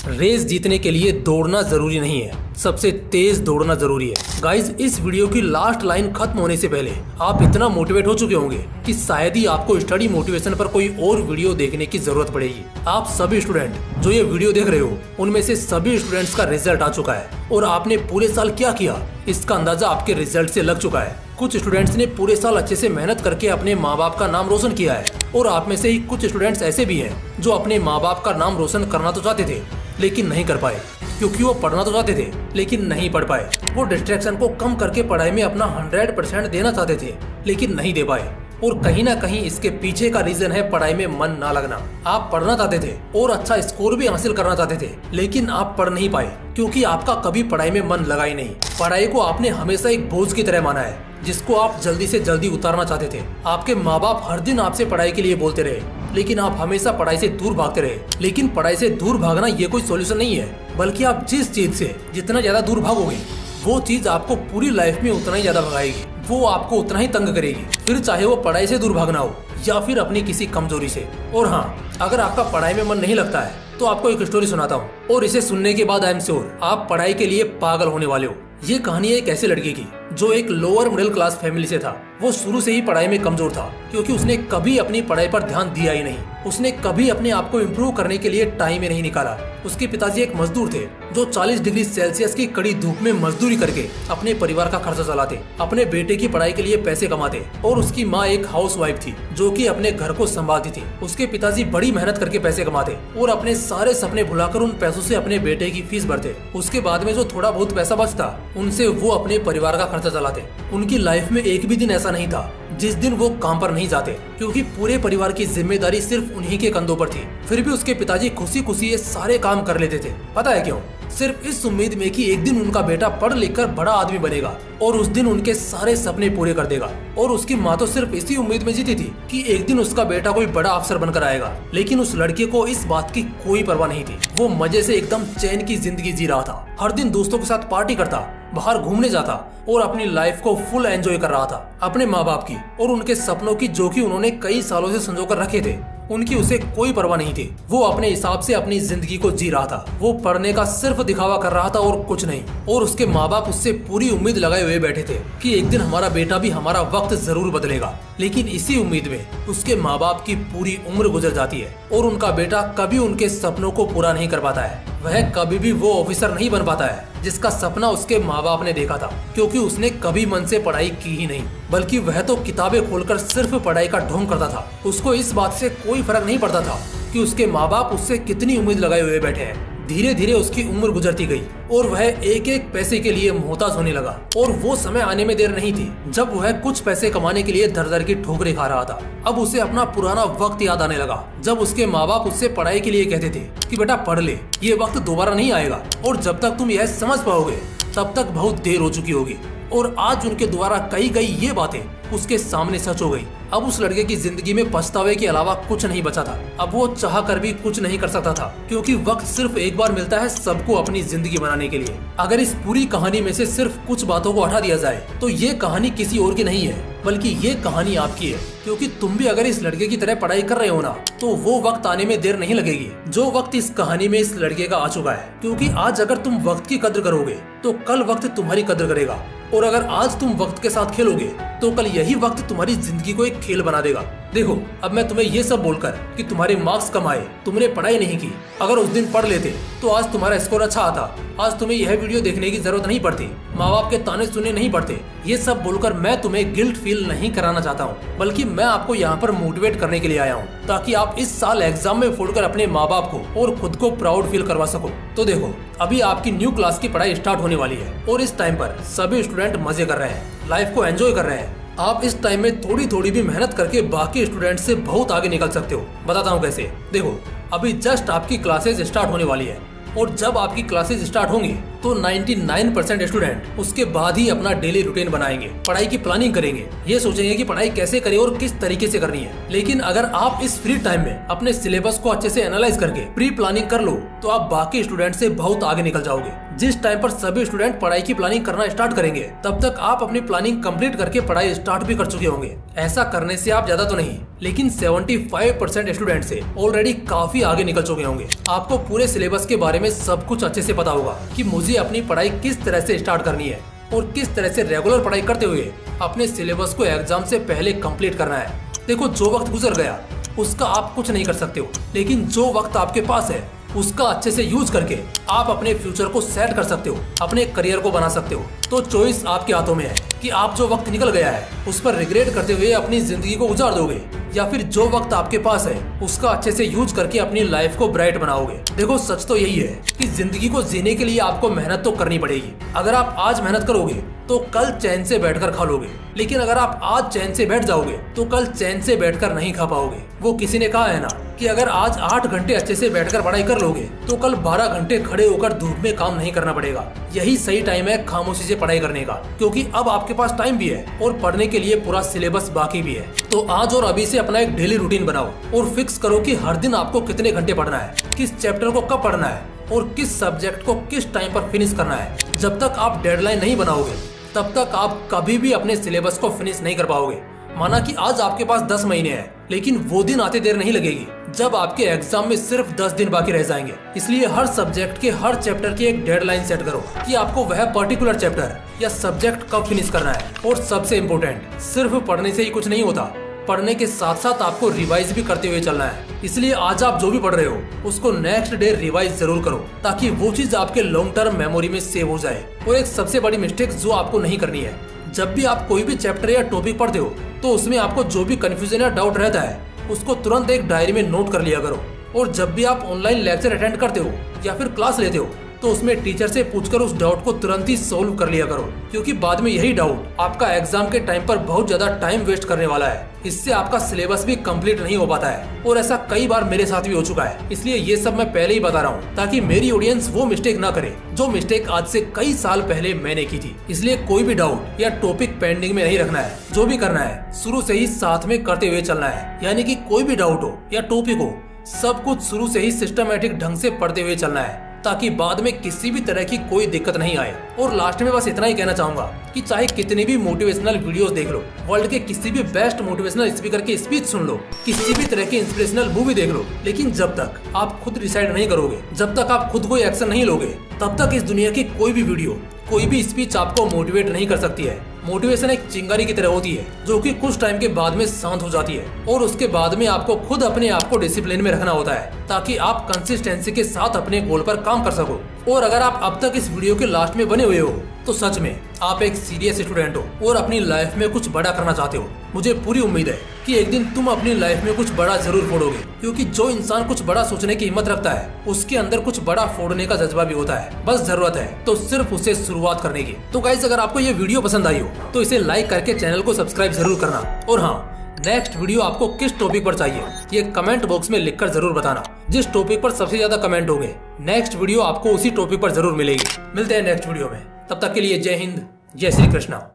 Race जीतने के लिए दौड़ना जरूरी नहीं है, सबसे तेज दौड़ना जरूरी है। गाइज, इस वीडियो की लास्ट लाइन खत्म होने से पहले आप इतना मोटिवेट हो चुके होंगे कि शायद ही आपको स्टडी मोटिवेशन पर कोई और वीडियो देखने की जरूरत पड़ेगी। आप सभी स्टूडेंट जो ये वीडियो देख रहे हो, उनमें से सभी स्टूडेंट्स का रिजल्ट आ चुका है और आपने पूरे साल क्या किया इसका अंदाजा आपके रिजल्ट से लग चुका है। कुछ स्टूडेंट्स ने पूरे साल अच्छे से मेहनत करके अपने माँ बाप का नाम रोशन किया है और आप में से ही कुछ स्टूडेंट्स ऐसे भी हैं जो अपने माँ बाप का नाम रोशन करना तो चाहते थे लेकिन नहीं कर पाए, क्योंकि वो पढ़ना तो चाहते थे लेकिन नहीं पढ़ पाए। वो डिस्ट्रैक्शन को कम करके पढ़ाई में अपना 100% देना चाहते थे लेकिन नहीं दे पाए। और कहीं ना कहीं इसके पीछे का रीजन है पढ़ाई में मन ना लगना। आप पढ़ना चाहते थे और अच्छा स्कोर भी हासिल करना चाहते थे लेकिन आप पढ़ नहीं पाए क्योंकि आपका कभी पढ़ाई में मन लगा ही नहीं। पढ़ाई को आपने हमेशा एक बोझ की तरह माना है जिसको आप जल्दी से जल्दी उतारना चाहते थे। आपके माँ बाप हर दिन आपसे पढ़ाई के लिए बोलते रहे लेकिन आप हमेशा पढ़ाई से दूर भागते रहे। लेकिन पढ़ाई से दूर भागना ये कोई सॉल्यूशन नहीं है, बल्कि आप जिस चीज से जितना ज्यादा दूर भागोगे वो चीज आपको पूरी लाइफ में उतना ही ज्यादा भगाएगी, वो आपको उतना ही तंग करेगी, फिर चाहे वो पढ़ाई से दूर भागना हो या फिर अपनी किसी कमजोरी से। और हाँ, अगर आपका पढ़ाई में मन नहीं लगता है तो आपको एक स्टोरी सुनाता हूँ और इसे सुनने के बाद आई एम श्योर आप पढ़ाई के लिए पागल होने वाले हो। ये कहानी है एक ऐसे लड़के की जो एक लोअर मिडिल क्लास फैमिली से था। वो शुरू से ही पढ़ाई में कमजोर था क्योंकि उसने कभी अपनी पढ़ाई पर ध्यान दिया ही नहीं। उसने कभी अपने आप को इम्प्रूव करने के लिए टाइम ही नहीं निकाला। उसके पिताजी एक मजदूर थे जो 40 डिग्री सेल्सियस की कड़ी धूप में मजदूरी करके अपने परिवार का खर्चा चलाते, अपने बेटे की पढ़ाई के लिए पैसे कमाते। और उसकी माँ एक हाउसवाइफ थी जो कि अपने घर को संभालती थी। उसके पिताजी बड़ी मेहनत करके पैसे कमाते और अपने सारे सपने भुलाकर उन पैसों से अपने बेटे की फीस भरते। उसके बाद में जो थोड़ा बहुत पैसा बचता उनसे वो अपने परिवार का खर्चा चलाते। उनकी लाइफ में एक भी दिन ऐसा नहीं था जिस दिन वो काम पर नहीं जाते, क्योंकि पूरे परिवार की जिम्मेदारी सिर्फ उन्हीं के कंधों पर थी। फिर भी उसके पिताजी खुशी खुशी ये सारे काम कर लेते थे। पता है क्यों? सिर्फ इस उम्मीद में कि एक दिन उनका बेटा पढ़ लिख कर बड़ा आदमी बनेगा और उस दिन उनके सारे सपने पूरे कर देगा। और उसकी माँ तो सिर्फ इसी उम्मीद में जीती थी कि एक दिन उसका बेटा कोई बड़ा अफसर बनकर आएगा। लेकिन उस लड़के को इस बात की कोई परवाह नहीं थी। वो मजे से एकदम चैन की जिंदगी जी रहा था। हर दिन दोस्तों के साथ पार्टी करता, बाहर घूमने जाता और अपनी लाइफ को फुल एंजॉय कर रहा था। अपने माँ बाप की और उनके सपनों की जो कि उन्होंने कई सालों से संजो कर रखे थे, उनकी उसे कोई परवाह नहीं थी। वो अपने हिसाब से अपनी जिंदगी को जी रहा था। वो पढ़ने का सिर्फ दिखावा कर रहा था और कुछ नहीं। और उसके माँ बाप उससे पूरी उम्मीद लगाए हुए बैठे थे कि एक दिन हमारा बेटा भी हमारा वक्त जरूर बदलेगा। लेकिन इसी उम्मीद में उसके माँ बाप की पूरी उम्र गुजर जाती है और उनका बेटा कभी उनके सपनों को पूरा नहीं कर पाता है। वह कभी भी वो ऑफिसर नहीं बन पाता है जिसका सपना उसके माँ बाप ने देखा था, क्योंकि उसने कभी मन से पढ़ाई की ही नहीं, बल्कि वह तो किताबें खोलकर सिर्फ पढ़ाई का ढोंग करता था। उसको इस बात से कोई फर्क नहीं पड़ता था कि उसके माँ बाप उससे कितनी उम्मीद लगाए हुए बैठे हैं। धीरे धीरे उसकी उम्र गुजरती गई और वह एक एक पैसे के लिए मोहताज होने लगा। और वो समय आने में देर नहीं थी जब वह कुछ पैसे कमाने के लिए दर दर की ठोकरें खा रहा था। अब उसे अपना पुराना वक्त याद आने लगा जब उसके माँ बाप उससे पढ़ाई के लिए कहते थे कि बेटा पढ़ ले, ये वक्त दोबारा नहीं आएगा और जब तक तुम यह समझ पाओगे तब तक बहुत देर हो चुकी होगी। और आज उनके द्वारा कही गई ये बातें उसके सामने सच हो गई। अब उस लड़के की जिंदगी में पछतावे के अलावा कुछ नहीं बचा था। अब वो चाह कर भी कुछ नहीं कर सकता था, क्योंकि वक्त सिर्फ एक बार मिलता है सबको अपनी जिंदगी बनाने के लिए। अगर इस पूरी कहानी में से सिर्फ कुछ बातों को हटा दिया जाए तो ये कहानी किसी और की नहीं है, बल्कि ये कहानी आपकी है। क्योंकि तुम भी अगर इस लड़के की तरह पढ़ाई कर रहे हो ना, तो वो वक्त आने में देर नहीं लगेगी जो वक्त इस कहानी में इस लड़के का आ चुका है। क्योंकि आज अगर तुम वक्त की कद्र करोगे तो कल वक्त तुम्हारी कद्र करेगा, और अगर आज तुम वक्त के साथ खेलोगे तो कल यही वक्त तुम्हारी जिंदगी को एक खेल बना देगा। देखो, अब मैं तुम्हें ये सब बोलकर कि तुम्हारे मार्क्स कम आए, तुमने पढ़ाई नहीं की, अगर उस दिन पढ़ लेते तो आज तुम्हारा स्कोर अच्छा आता, आज तुम्हें यह वीडियो देखने की जरूरत नहीं पड़ती, माँ बाप के ताने सुनने नहीं पड़ते। ये सब बोलकर मैं तुम्हें गिल्ट फील नहीं कराना चाहता हूँ, बल्कि मैं आपको यहाँ पर मोटिवेट करने के लिए आया हूँ ताकि आप इस साल एग्जाम में फोड़कर अपने माँ बाप को और खुद को प्राउड फील करवा सको। तो देखो, अभी आपकी न्यू क्लास की पढ़ाई स्टार्ट होने वाली है और इस टाइम पर सभी स्टूडेंट मजे कर रहे हैं, लाइफ को एंजॉय कर रहे हैं। आप इस टाइम में थोड़ी थोड़ी भी मेहनत करके बाकी स्टूडेंट से बहुत आगे निकल सकते हो। बताता हूँ कैसे। देखो, अभी जस्ट आपकी क्लासेज स्टार्ट होने वाली है और जब आपकी क्लासेज स्टार्ट होंगी तो 99% स्टूडेंट उसके बाद ही अपना डेली रूटीन बनाएंगे, पढ़ाई की प्लानिंग करेंगे, ये सोचेंगे कि पढ़ाई कैसे करें और किस तरीके से करनी है। लेकिन अगर आप इस फ्री टाइम में अपने सिलेबस को अच्छे से एनालाइज करके प्री प्लानिंग कर लो तो आप बाकी स्टूडेंट से बहुत आगे निकल जाओगे। जिस टाइम पर सभी स्टूडेंट पढ़ाई की प्लानिंग करना स्टार्ट करेंगे तब तक आप अपनी प्लानिंग कंप्लीट करके पढ़ाई स्टार्ट भी कर चुके होंगे। ऐसा करने से आप ज्यादा तो नहीं, लेकिन 75% स्टूडेंट से ऑलरेडी काफी काफी आगे निकल चुके होंगे। आपको पूरे सिलेबस के बारे में सब कुछ अच्छे से पता होगा कि मुझे अपनी पढ़ाई किस तरह से स्टार्ट करनी है और किस तरह से रेगुलर पढ़ाई करते हुए अपने सिलेबस को एग्जाम से पहले कंप्लीट करना है। देखो, जो वक्त गुजर गया उसका आप कुछ नहीं कर सकते हो, लेकिन जो वक्त आपके पास है उसका अच्छे से यूज करके आप अपने फ्यूचर को सेट कर सकते हो, अपने करियर को बना सकते हो। तो चॉइस आपके हाथों में है कि आप जो वक्त निकल गया है उस पर रिग्रेट करते हुए अपनी जिंदगी को उजाड़ दोगे या फिर जो वक्त आपके पास है उसका अच्छे से यूज करके अपनी लाइफ को ब्राइट बनाओगे। देखो, सच तो यही है कि जिंदगी को जीने के लिए आपको मेहनत तो करनी पड़ेगी। अगर आप आज मेहनत करोगे तो कल चैन से बैठकर खा लोगे, लेकिन अगर आप आज चैन से बैठ जाओगे तो कल चैन से बैठकर नहीं खा पाओगे। वो किसी ने कहा है ना कि अगर आज 8 घंटे अच्छे से बैठकर पढ़ाई कर लोगे तो कल 12 घंटे खड़े होकर धूप में काम नहीं करना पड़ेगा। यही सही टाइम है खामोशी से पढ़ाई करने का, क्योंकि अब आपके पास टाइम भी है और पढ़ने के लिए पूरा सिलेबस बाकी भी है। तो आज और अभी से अपना एक डेली रूटीन बनाओ और फिक्स करो कि हर दिन आपको कितने घंटे पढ़ना है, किस चैप्टर को कब पढ़ना है और किस सब्जेक्ट को किस टाइम पर फिनिश करना है। जब तक आप डेडलाइन नहीं बनाओगे तब तक आप कभी भी अपने सिलेबस को फिनिश नहीं कर पाओगे। माना कि आज आपके पास 10 महीने हैं, लेकिन वो दिन आते देर नहीं लगेगी जब आपके एग्जाम में सिर्फ 10 दिन बाकी रह जाएंगे। इसलिए हर सब्जेक्ट के हर चैप्टर की एक डेडलाइन सेट करो कि आपको वह पर्टिकुलर चैप्टर या सब्जेक्ट कब फिनिश करना है। और सबसे इम्पोर्टेंट, सिर्फ पढ़ने से ही कुछ नहीं होता, पढ़ने के साथ साथ आपको रिवाइज भी करते हुए चलना है। इसलिए आज आप जो भी पढ़ रहे हो उसको नेक्स्ट डे रिवाइज जरूर करो, ताकि वो चीज आपके लॉन्ग टर्म मेमोरी में सेव हो जाए। और एक सबसे बड़ी मिस्टेक जो आपको नहीं करनी है, जब भी आप कोई भी चैप्टर या टॉपिक पढ़ते हो तो उसमें आपको जो भी कंफ्यूजन या डाउट रहता है उसको तुरंत एक डायरी में नोट कर लिया करो। और जब भी आप ऑनलाइन लेक्चर अटेंड करते हो या फिर क्लास लेते हो तो उसमें टीचर से पूछकर उस डाउट को तुरंत ही सोल्व कर लिया करो, क्योंकि बाद में यही डाउट आपका एग्जाम के टाइम पर बहुत ज्यादा टाइम वेस्ट करने वाला है। इससे आपका सिलेबस भी कंप्लीट नहीं हो पाता है और ऐसा कई बार मेरे साथ भी हो चुका है। इसलिए ये सब मैं पहले ही बता रहा हूँ ताकि मेरी ऑडियंस वो मिस्टेक ना करे जो मिस्टेक आज से कई साल पहले मैंने की थी। इसलिए कोई भी डाउट या टॉपिक पेंडिंग में नहीं रखना है। जो भी करना है शुरू से ही साथ में करते हुए चलना है, यानी कि कोई भी डाउट हो या टॉपिक हो सब कुछ शुरू से ही सिस्टमेटिक ढंग से पढ़ते हुए चलना है, ताकि बाद में किसी भी तरह की कोई दिक्कत नहीं आए। और लास्ट में बस इतना ही कहना चाहूंगा कि चाहे कितनी भी मोटिवेशनल वीडियोस देख लो, वर्ल्ड के किसी भी बेस्ट मोटिवेशनल स्पीकर की स्पीच सुन लो, किसी भी तरह की इंस्पिरेशनल मूवी देख लो, लेकिन जब तक आप खुद डिसाइड नहीं करोगे, जब तक आप खुद कोई एक्शन नहीं लोगे, तब तक इस दुनिया की कोई भी वीडियो, कोई भी स्पीच आपको मोटिवेट नहीं कर सकती है। मोटिवेशन एक चिंगारी की तरह होती है जो कि कुछ टाइम के बाद में शांत हो जाती है, और उसके बाद में आपको खुद अपने आप को डिसिप्लिन में रखना होता है ताकि आप कंसिस्टेंसी के साथ अपने गोल पर काम कर सको। और अगर आप अब तक इस वीडियो के लास्ट में बने हुए हो तो सच में आप एक सीरियस स्टूडेंट हो और अपनी लाइफ में कुछ बड़ा करना चाहते हो। मुझे पूरी उम्मीद है कि एक दिन तुम अपनी लाइफ में कुछ बड़ा जरूर फोड़ोगे, क्योंकि जो इंसान कुछ बड़ा सोचने की हिम्मत रखता है उसके अंदर कुछ बड़ा फोड़ने का जज्बा भी होता है। बस जरूरत है तो सिर्फ उसे शुरुआत करने की। तो गाइस, अगर आपको ये वीडियो पसंद आई हो तो इसे लाइक करके चैनल को सब्सक्राइब जरूर करना। और हाँ, नेक्स्ट वीडियो आपको किस टॉपिक पर चाहिए ये कमेंट बॉक्स में लिखकर जरूर बताना। जिस टॉपिक पर सबसे ज्यादा कमेंट होंगे नेक्स्ट वीडियो आपको उसी टॉपिक पर जरूर मिलेगी। मिलते हैं नेक्स्ट वीडियो में, तब तक के लिए जय हिंद, जय श्री कृष्णा।